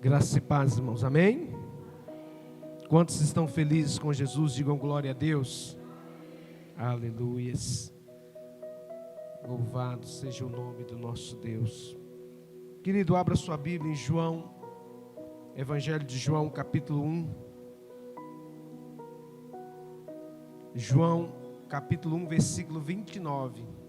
Graça e paz, irmãos, amém? Quantos estão felizes com Jesus, digam glória a Deus. Aleluias. Louvado seja o nome do nosso Deus. Querido, abra sua Bíblia em João, Evangelho de João, capítulo 1. João, capítulo 1, versículo 29.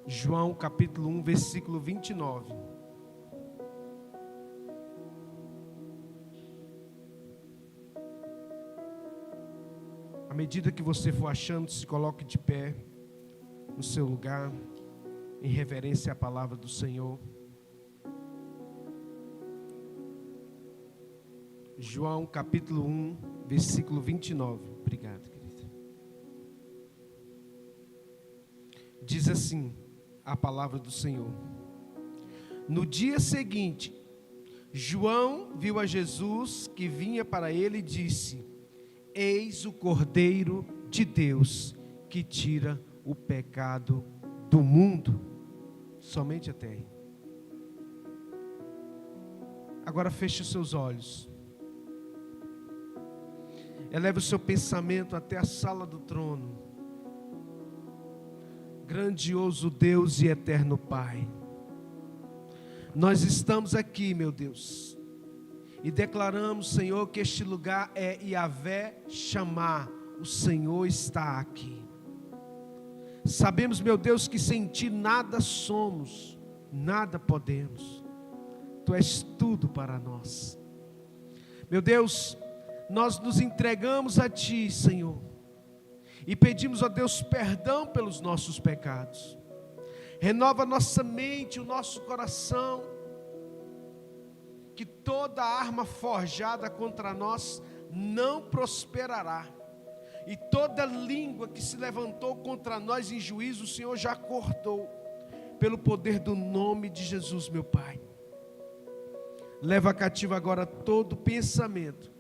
João capítulo 1, versículo 29. À medida que você for achando, se coloque de pé no seu lugar, em reverência à palavra do Senhor. João capítulo 1, versículo 29. Obrigado, querido. Diz assim a palavra do Senhor: no dia seguinte, João viu a Jesus que vinha para ele e disse: eis o Cordeiro de Deus que tira o pecado do mundo. Somente até aí. Agora feche os seus olhos. Eleve o seu pensamento até a sala do trono. Grandioso Deus e eterno Pai, nós estamos aqui, meu Deus, e declaramos, Senhor, que este lugar é Yahvé Chamá, o Senhor está aqui. Sabemos, meu Deus, que sem Ti nada somos, nada podemos. Tu és tudo para nós. Meu Deus, nós nos entregamos a Ti, Senhor, e pedimos a Deus perdão pelos nossos pecados. Renova nossa mente, o nosso coração, que toda arma forjada contra nós não prosperará, e toda língua que se levantou contra nós em juízo, o Senhor já cortou, pelo poder do nome de Jesus, meu Pai. Leva cativo agora todo pensamento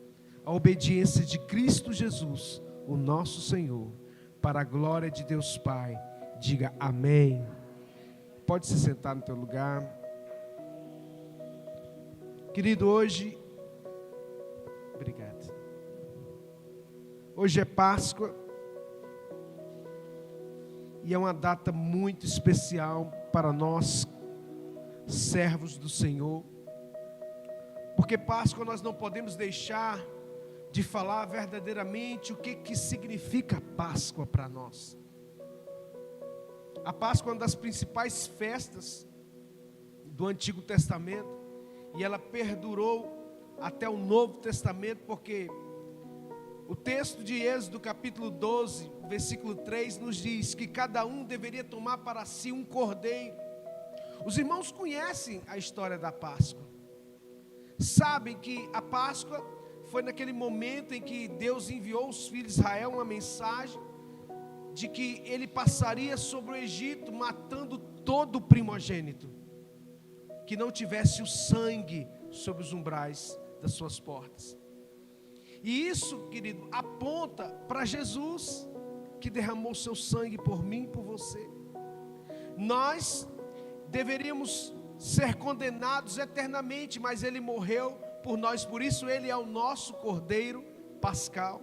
à obediência de Cristo Jesus, o nosso Senhor, para a glória de Deus Pai. Diga amém. Pode se sentar no teu lugar. Querido, hoje, obrigado. Hoje é Páscoa e é uma data muito especial para nós, servos do Senhor, porque Páscoa nós não podemos deixar de falar verdadeiramente o que significa Páscoa para nós. A Páscoa é uma das principais festas do Antigo Testamento, e ela perdurou até o Novo Testamento, porque o texto de Êxodo capítulo 12, versículo 3 nos diz que cada um deveria tomar para si um cordeiro. Os irmãos conhecem a história da Páscoa, sabem que a Páscoa foi naquele momento em que Deus enviou aos filhos de Israel uma mensagem de que Ele passaria sobre o Egito, matando todo o primogênito que não tivesse o sangue sobre os umbrais das suas portas. E isso, querido, aponta para Jesus, que derramou seu sangue por mim e por você. Nós deveríamos ser condenados eternamente, mas Ele morreu por nós, por isso Ele é o nosso Cordeiro Pascal.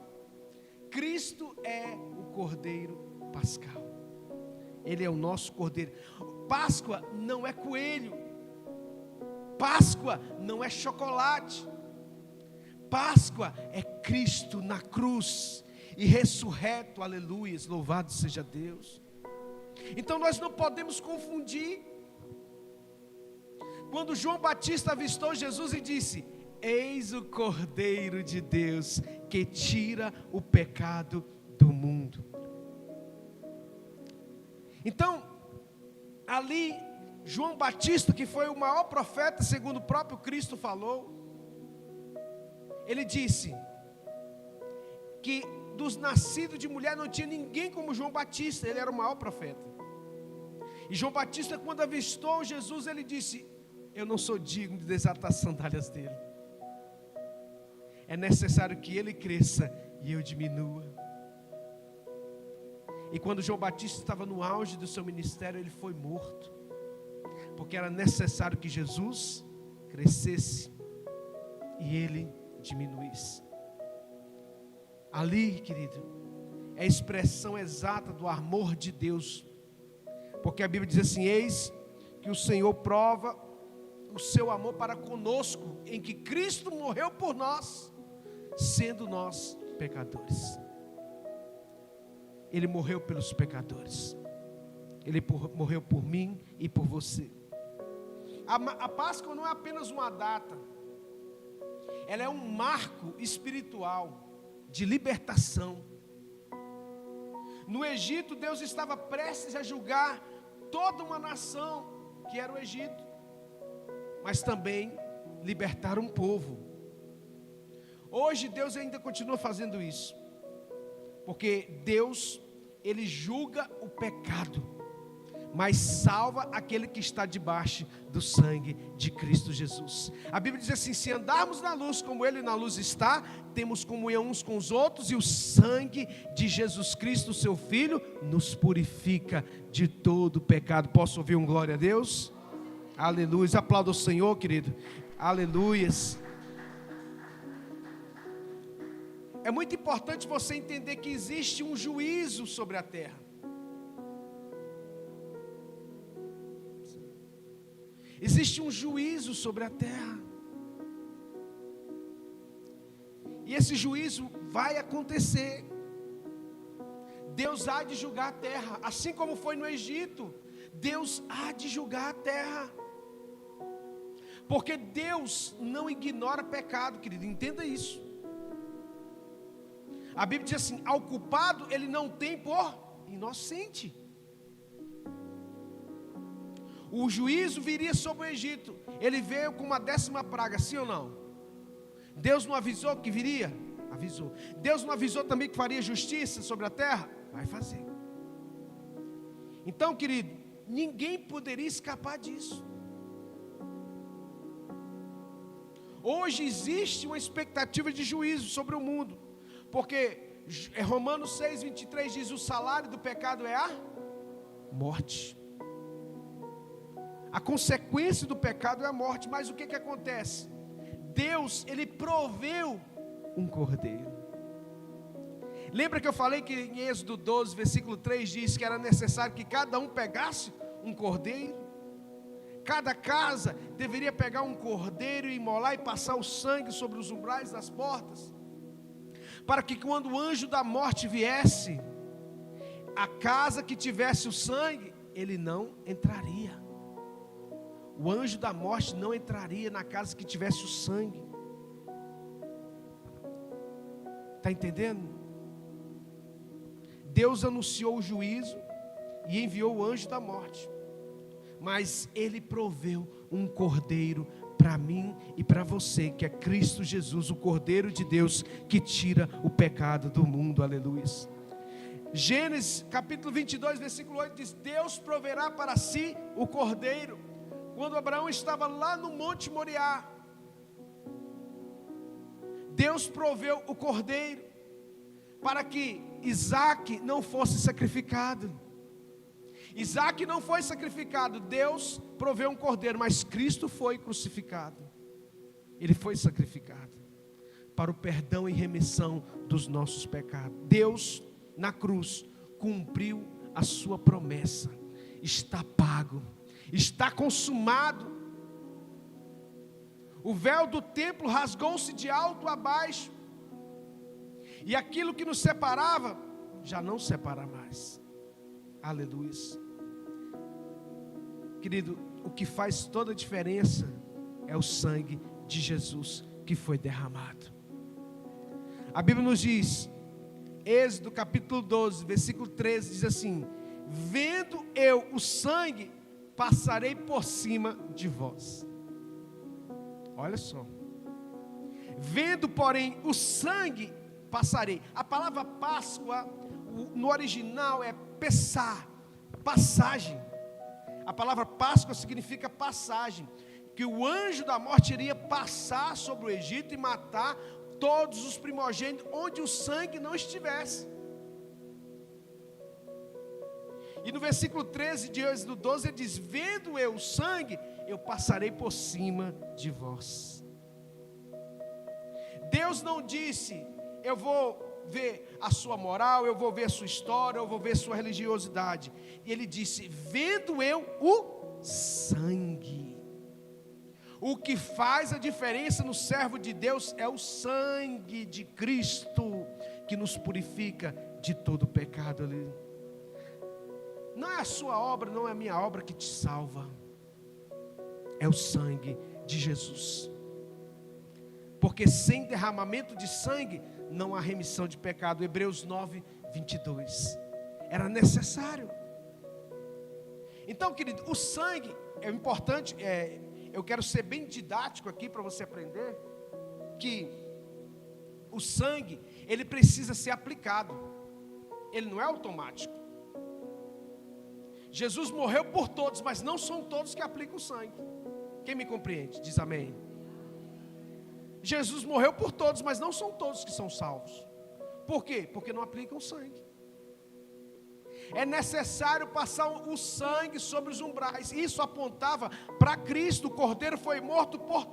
Cristo é o Cordeiro Pascal. Ele é o nosso Cordeiro. Páscoa não é coelho. Páscoa não é chocolate. Páscoa é Cristo na cruz e ressurreto, aleluias, louvado seja Deus. Então nós não podemos confundir. Quando João Batista avistou Jesus e disse: eis o Cordeiro de Deus que tira o pecado do mundo. Então, ali, João Batista, que foi o maior profeta, segundo o próprio Cristo falou, ele disse que dos nascidos de mulher não tinha ninguém como João Batista, ele era o maior profeta. E João Batista, quando avistou Jesus, ele disse: eu não sou digno de desatar as sandálias dele. É necessário que ele cresça e eu diminua. E quando João Batista estava no auge do seu ministério, ele foi morto, porque era necessário que Jesus crescesse e ele diminuísse. Ali, querido, é a expressão exata do amor de Deus, porque a Bíblia diz assim: eis que o Senhor prova o seu amor para conosco, em que Cristo morreu por nós, sendo nós pecadores. Ele morreu pelos pecadores, Ele morreu por mim e por você. A Páscoa não é apenas uma data, ela é um marco espiritual de libertação. No Egito, Deus estava prestes a julgar toda uma nação, que era o Egito, mas também libertar um povo. Hoje Deus ainda continua fazendo isso, porque Deus, Ele julga o pecado, mas salva aquele que está debaixo do sangue de Cristo Jesus. A Bíblia diz assim: se andarmos na luz como Ele na luz está, temos comunhão uns com os outros, e o sangue de Jesus Cristo, seu Filho, nos purifica de todo pecado. Posso ouvir um glória a Deus? Aleluia. Aplauda o Senhor, querido. Aleluias. É muito importante você entender que existe um juízo sobre a terra. Existe um juízo sobre a terra. E esse juízo vai acontecer. Deus há de julgar a terra, assim como foi no Egito. Deus há de julgar a terra, porque Deus não ignora pecado, querido, entenda isso. A Bíblia diz assim: ao culpado Ele não tem por inocente. O juízo viria sobre o Egito. Ele veio com uma 10ª praga, sim ou não? Deus não avisou que viria? Avisou. Deus não avisou também que faria justiça sobre a terra? Vai fazer. Então, querido, ninguém poderia escapar disso. Hoje existe uma expectativa de juízo sobre o mundo, porque Romanos 6:23 diz: o salário do pecado é a morte. A consequência do pecado é a morte. Mas o que acontece? Deus, Ele proveu um cordeiro. Lembra que eu falei que em Êxodo 12, versículo 3 diz que era necessário que cada um pegasse um cordeiro? Cada casa deveria pegar um cordeiro e imolar e passar o sangue sobre os umbrais das portas, para que quando o anjo da morte viesse, a casa que tivesse o sangue, ele não entraria. O anjo da morte não entraria na casa que tivesse o sangue. Está entendendo? Deus anunciou o juízo e enviou o anjo da morte, mas Ele proveu um cordeiro para mim e para você, que é Cristo Jesus, o Cordeiro de Deus, que tira o pecado do mundo. Aleluia. Gênesis capítulo 22, versículo 8 diz: Deus proverá para si o cordeiro. Quando Abraão estava lá no Monte Moriá, Deus proveu o cordeiro para que Isaac não fosse sacrificado. Isaac não foi sacrificado, Deus proveu um cordeiro, mas Cristo foi crucificado. Ele foi sacrificado para o perdão e remissão dos nossos pecados. Deus na cruz cumpriu a sua promessa. Está pago, está consumado. O véu do templo rasgou-se de alto a baixo, e aquilo que nos separava já não separa mais. Aleluia. Querido, o que faz toda a diferença é o sangue de Jesus que foi derramado. A Bíblia nos diz, Êxodo capítulo 12, versículo 13, diz assim: vendo eu o sangue, passarei por cima de vós. Olha só. Vendo, porém, o sangue, passarei. A palavra Páscoa, no original é pessar, passagem. A palavra Páscoa significa passagem, que o anjo da morte iria passar sobre o Egito e matar todos os primogênitos onde o sangue não estivesse. E no versículo 13 de Êxodo 12 ele diz: vendo eu o sangue, eu passarei por cima de vós. Deus não disse: eu vou ver a sua moral, eu vou ver a sua história, eu vou ver a sua religiosidade. E ele disse: vendo eu o sangue. O que faz a diferença no servo de Deus é o sangue de Cristo, que nos purifica de todo pecado ali. Não é a sua obra, não é a minha obra que te salva, é o sangue de Jesus. Porque sem derramamento de sangue não há remissão de pecado. Hebreus 9, 22. Era necessário. Então, querido, o sangue é importante. Eu quero ser bem didático aqui para você aprender que o sangue, ele precisa ser aplicado. Ele não é automático. Jesus morreu por todos, mas não são todos que aplicam o sangue. Quem me compreende? Diz amém. Jesus morreu por todos, mas não são todos que são salvos. Por quê? Porque não aplicam o sangue. É necessário passar o sangue sobre os umbrais. Isso apontava para Cristo. O Cordeiro foi morto por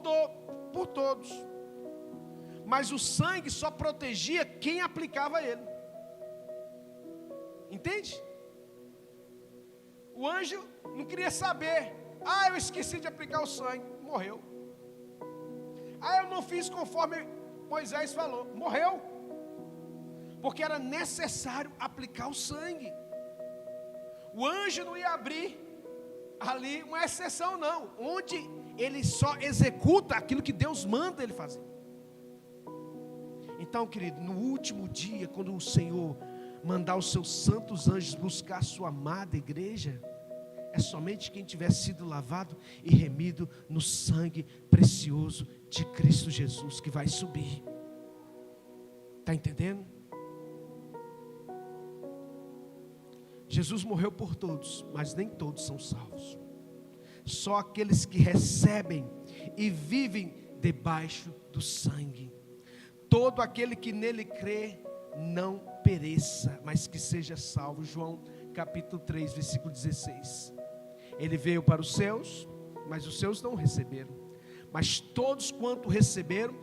todos. Mas o sangue só protegia quem aplicava ele. Entende? O anjo não queria saber. Eu esqueci de aplicar o sangue. Morreu. Eu não fiz conforme Moisés falou. Morreu. Porque era necessário aplicar o sangue. O anjo não ia abrir ali uma exceção, não. Onde ele só executa aquilo que Deus manda ele fazer. Então, querido, no último dia, quando o Senhor mandar os seus santos anjos buscar a sua amada igreja, é somente quem tiver sido lavado e remido no sangue precioso de Cristo Jesus que vai subir. Está entendendo? Jesus morreu por todos, mas nem todos são salvos. Só aqueles que recebem e vivem debaixo do sangue. Todo aquele que nele crê não pereça, mas que seja salvo. João capítulo 3, versículo 16. Ele veio para os seus, mas os seus não o receberam. Mas todos quanto receberam,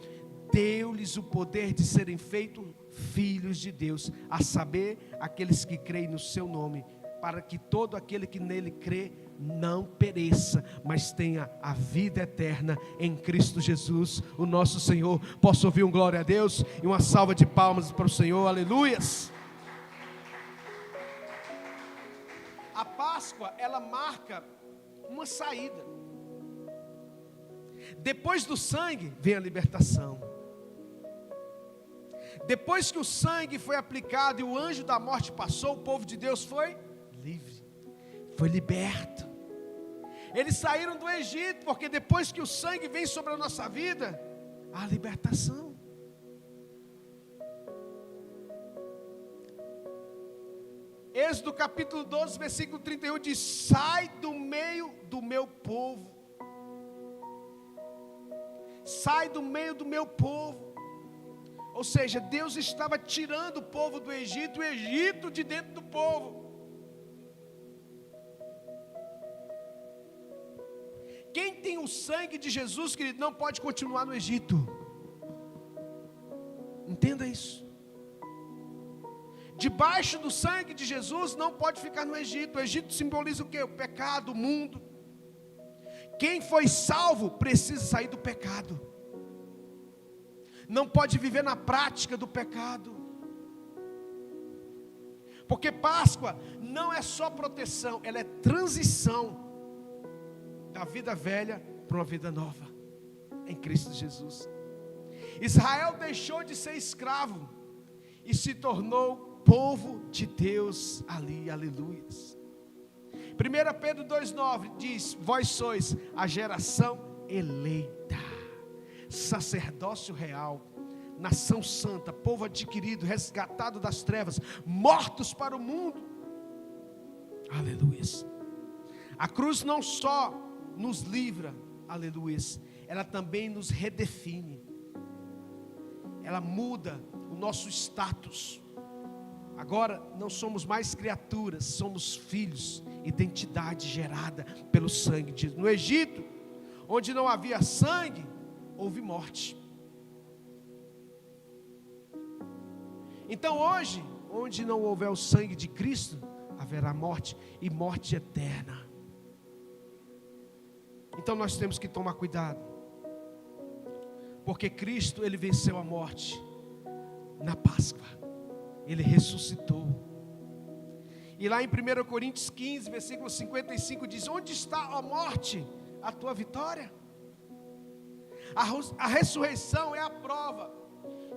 deu-lhes o poder de serem feitos filhos de Deus, a saber, aqueles que creem no seu nome, para que todo aquele que nele crê não pereça, mas tenha a vida eterna em Cristo Jesus, o nosso Senhor. Posso ouvir um glória a Deus e uma salva de palmas para o Senhor, aleluias. A Páscoa, ela marca uma saída. Depois do sangue vem a libertação. Depois que o sangue foi aplicado e o anjo da morte passou, o povo de Deus foi livre, foi liberto. Eles saíram do Egito, porque depois que o sangue vem sobre a nossa vida, há libertação. Êxodo capítulo 12, versículo 31 diz: sai do meio do meu povo. Sai do meio do meu povo. Ou seja, Deus estava tirando o povo do Egito, o Egito de dentro do povo. Quem tem o sangue de Jesus, querido, não pode continuar no Egito. Entenda isso. Debaixo do sangue de Jesus não pode ficar no Egito. O Egito simboliza o quê? O pecado, o mundo. Quem foi salvo precisa sair do pecado. Não pode viver na prática do pecado. Porque Páscoa não é só proteção, ela é transição da vida velha para uma vida nova em Cristo Jesus. Israel deixou de ser escravo e se tornou povo de Deus ali, aleluias. 1 Pedro 2,9 diz: vós sois a geração eleita, sacerdócio real, nação santa, povo adquirido, resgatado das trevas, mortos para o mundo. Aleluias. A cruz não só nos livra, aleluias, ela também nos redefine. Ela muda o nosso status. Agora não somos mais criaturas, somos filhos, identidade gerada pelo sangue de Jesus. No Egito, onde não havia sangue, houve morte. Então hoje, onde não houver o sangue de Cristo, haverá morte, e morte eterna. Então nós temos que tomar cuidado, porque Cristo, Ele venceu a morte na Páscoa, Ele ressuscitou. E lá em 1 Coríntios 15, versículo 55 diz: onde está a morte, a tua vitória? A ressurreição é a prova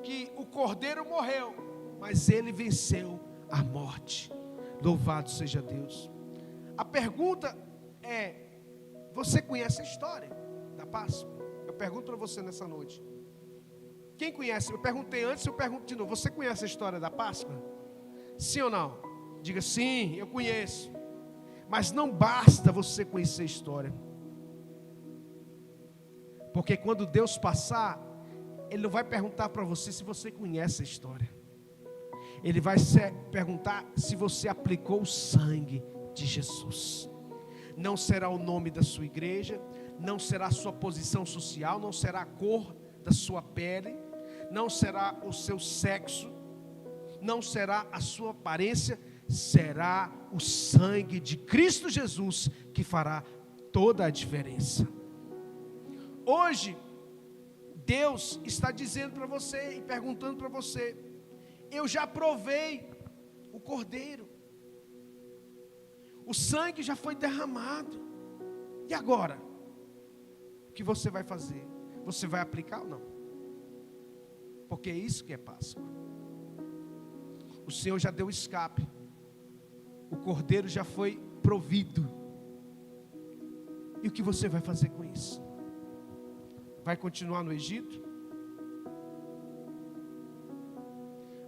que o Cordeiro morreu, mas Ele venceu a morte. Louvado seja Deus. A pergunta é: você conhece a história da Páscoa? Eu pergunto para você nessa noite. Quem conhece? Eu perguntei antes, eu pergunto de novo. Você conhece a história da Páscoa? Sim ou não? Diga sim, eu conheço. Mas não basta você conhecer a história. Porque quando Deus passar, Ele não vai perguntar para você se você conhece a história. Ele vai perguntar se você aplicou o sangue de Jesus. Não será o nome da sua igreja, não será a sua posição social, não será a cor da sua pele, não será o seu sexo, não será a sua aparência, será o sangue de Cristo Jesus que fará toda a diferença. Hoje, Deus está dizendo para você e perguntando para você: eu já provei o Cordeiro, o sangue já foi derramado, e agora? O que você vai fazer? Você vai aplicar ou não? Porque é isso que é Páscoa. O Senhor já deu escape, o Cordeiro já foi provido, e o que você vai fazer com isso? Vai continuar no Egito?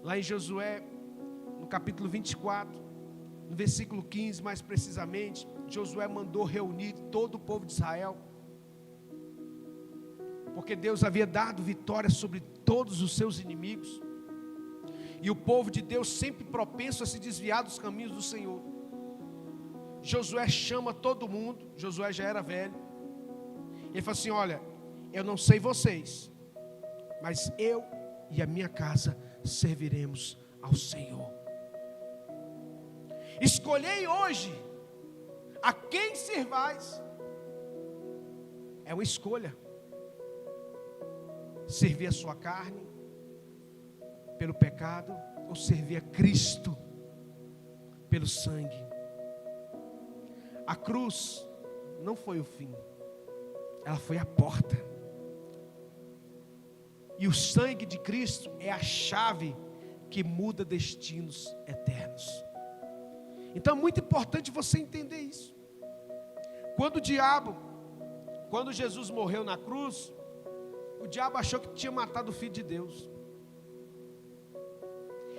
Lá em Josué, no capítulo 24, no versículo 15 mais precisamente, Josué mandou reunir todo o povo de Israel, porque Deus havia dado vitória sobre todos os seus inimigos, e o povo de Deus sempre propenso a se desviar dos caminhos do Senhor. Josué chama todo mundo, Josué já era velho, ele fala assim: olha, eu não sei vocês, mas eu e a minha casa serviremos ao Senhor. Escolhei hoje a quem servais. É uma escolha. Servir a sua carne pelo pecado, ou servir a Cristo pelo sangue. A cruz não foi o fim, ela foi a porta. E o sangue de Cristo é a chave que muda destinos eternos. Então é muito importante você entender isso. Quando Jesus morreu na cruz, o diabo achou que tinha matado o Filho de Deus.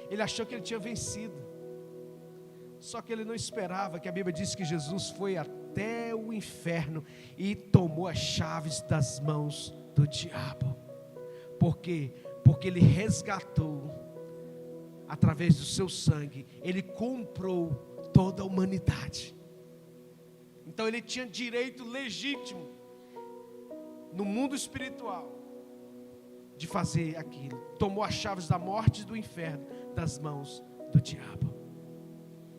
Ele achou que ele tinha vencido. Só que ele não esperava, que a Bíblia diz que Jesus foi até o inferno e tomou as chaves das mãos do diabo. Por quê? Porque ele resgatou, através do seu sangue, ele comprou toda a humanidade. Então ele tinha direito legítimo, no mundo espiritual, de fazer aquilo. Tomou as chaves da morte e do inferno das mãos do diabo.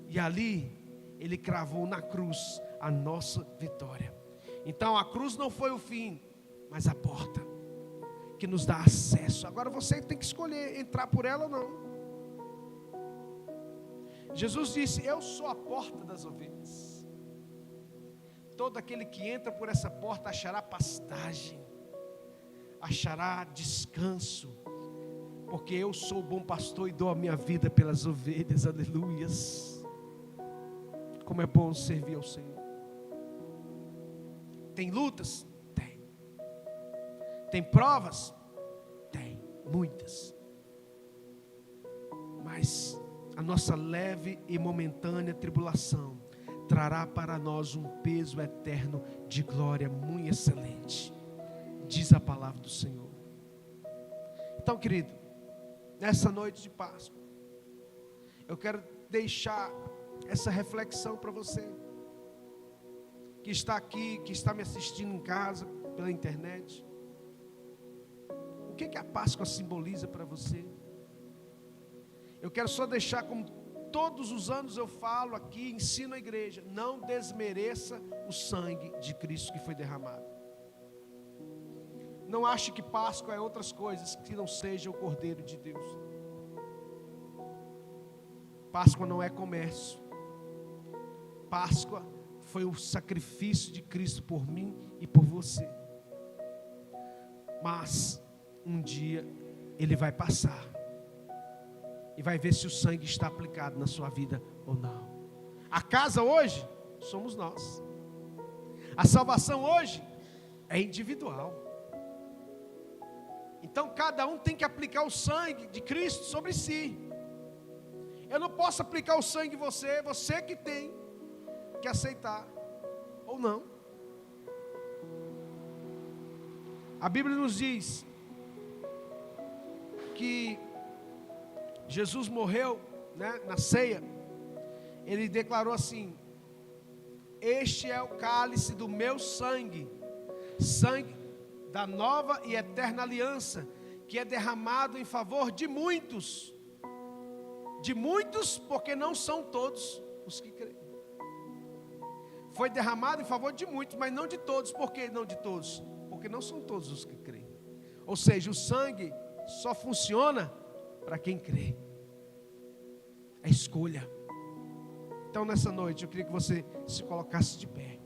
E ali, ele cravou na cruz a nossa vitória. Então a cruz não foi o fim, mas a porta que nos dá acesso. Agora você tem que escolher entrar por ela ou não. Jesus disse: eu sou a porta das ovelhas. Todo aquele que entra por essa porta achará pastagem, achará descanso, porque eu sou o bom pastor e dou a minha vida pelas ovelhas. Aleluias. Como é bom servir ao Senhor. Tem lutas? Tem. Tem provas? Tem, muitas. Mas a nossa leve e momentânea tribulação trará para nós um peso eterno de glória muito excelente, diz a palavra do Senhor. Então, querido, nessa noite de Páscoa, eu quero deixar essa reflexão para você, que está aqui, que está me assistindo em casa, pela internet. O que a Páscoa simboliza para você? Eu quero só deixar, como todos os anos eu falo aqui, ensino a igreja: não desmereça o sangue de Cristo que foi derramado. Não ache que Páscoa é outras coisas que não seja o Cordeiro de Deus. Páscoa não é comércio. Páscoa foi o sacrifício de Cristo por mim e por você. Mas um dia Ele vai passar e vai ver se o sangue está aplicado na sua vida ou não. A casa hoje somos nós. A salvação hoje é individual. Então cada um tem que aplicar o sangue de Cristo sobre si. Eu não posso aplicar o sangue em você, você que tem que aceitar ou não. A Bíblia nos diz que Jesus morreu, né, na ceia. Ele declarou assim: este é o cálice do meu sangue, sangue da nova e eterna aliança, que é derramado em favor de muitos. De muitos, porque não são todos os que creem. Foi derramado em favor de muitos, mas não de todos. Por que não de todos? Porque não são todos os que creem. Ou seja, o sangue só funciona para quem crê. É escolha. Então nessa noite eu queria que você se colocasse de pé.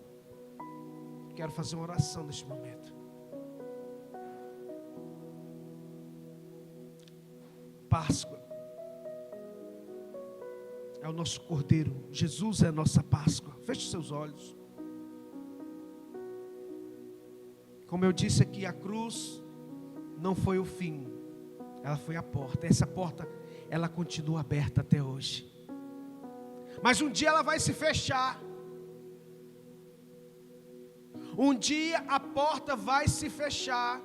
Quero fazer uma oração neste momento. Páscoa é o nosso Cordeiro. Jesus é a nossa Páscoa. Feche seus olhos. Como eu disse aqui, a cruz não foi o fim, ela foi a porta. Essa porta, ela continua aberta até hoje. Mas um dia ela vai se fechar. Um dia a porta vai se fechar.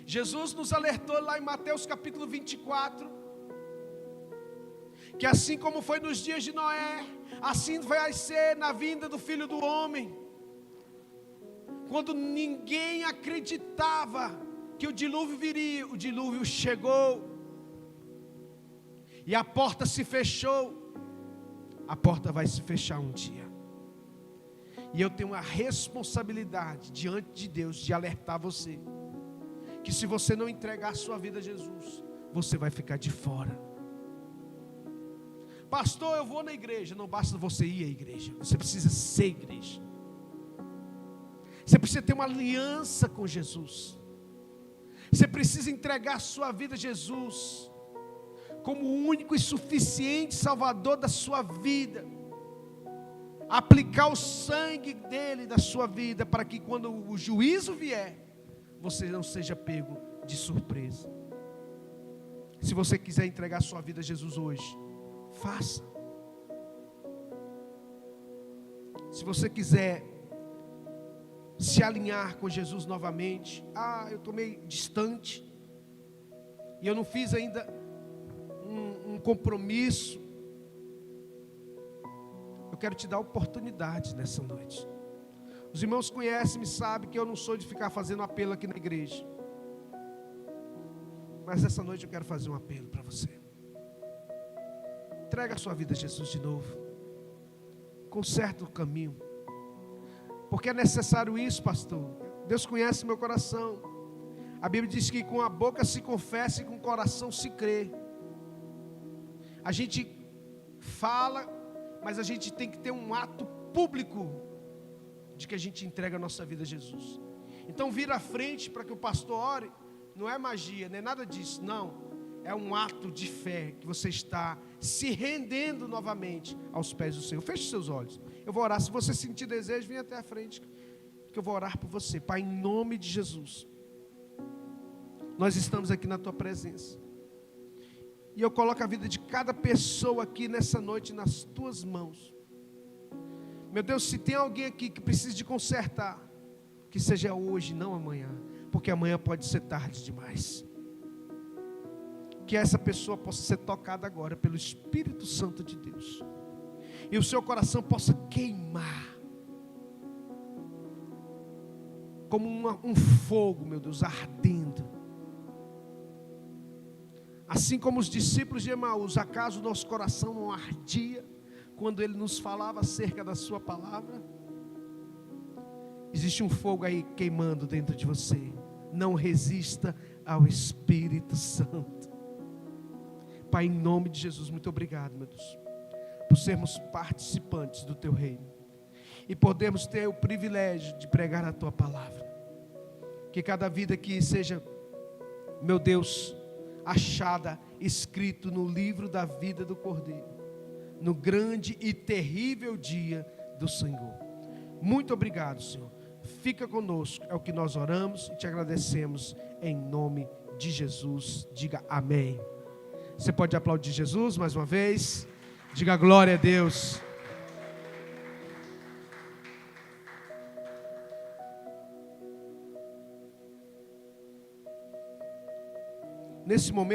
Jesus nos alertou lá em Mateus capítulo 24, que assim como foi nos dias de Noé, assim vai ser na vinda do Filho do Homem. Quando ninguém acreditava que o dilúvio viria, o dilúvio chegou. E a porta se fechou. A porta vai se fechar um dia. E eu tenho a responsabilidade diante de Deus de alertar você, que se você não entregar a sua vida a Jesus, você vai ficar de fora. Pastor, eu vou na igreja. Não basta você ir à igreja, você precisa ser igreja. Você precisa ter uma aliança com Jesus. Você precisa entregar a sua vida a Jesus como o único e suficiente Salvador da sua vida. Aplicar o sangue dele na sua vida, para que quando o juízo vier, você não seja pego de surpresa. Se você quiser entregar a sua vida a Jesus hoje, faça. Se você quiser se alinhar com Jesus novamente, eu estou meio distante, e eu não fiz ainda um compromisso, eu quero te dar oportunidade nessa noite. Os irmãos conhecem e sabem que eu não sou de ficar fazendo apelo aqui na igreja, mas essa noite eu quero fazer um apelo para você. Entrega a sua vida a Jesus de novo. Conserta o caminho. Porque é necessário isso, pastor. Deus conhece meu coração. A Bíblia diz que com a boca se confessa e com o coração se crê. A gente fala, mas a gente tem que ter um ato público de que a gente entrega a nossa vida a Jesus. Então vira à frente para que o pastor ore. Não é magia, não é nada disso, não. É um ato de fé que você está se rendendo novamente aos pés do Senhor. Feche seus olhos. Eu vou orar. Se você sentir desejo, vem até a frente, que eu vou orar por você. Pai, em nome de Jesus, nós estamos aqui na tua presença. E eu coloco a vida de cada pessoa aqui nessa noite nas tuas mãos. Meu Deus, se tem alguém aqui que precisa de consertar, que seja hoje, não amanhã, porque amanhã pode ser tarde demais. que essa pessoa possa ser tocada agora pelo Espírito Santo de Deus. E o seu coração possa queimar. Como um fogo, meu Deus, ardendo. Assim como os discípulos de Emaús, acaso o nosso coração não ardia quando ele nos falava acerca da sua palavra? Existe um fogo aí queimando dentro de você. Não resista ao Espírito Santo. Pai, em nome de Jesus, muito obrigado, meu Deus, por sermos participantes do Teu reino e podemos ter o privilégio de pregar a Tua palavra. Que cada vida aqui seja, meu Deus, achada, escrito no livro da vida do Cordeiro, no grande e terrível dia do Senhor. Muito obrigado, Senhor. Fica conosco, é o que nós oramos e te agradecemos em nome de Jesus. Diga amém. Você pode aplaudir Jesus mais uma vez? Diga glória a Deus. Nesse momento,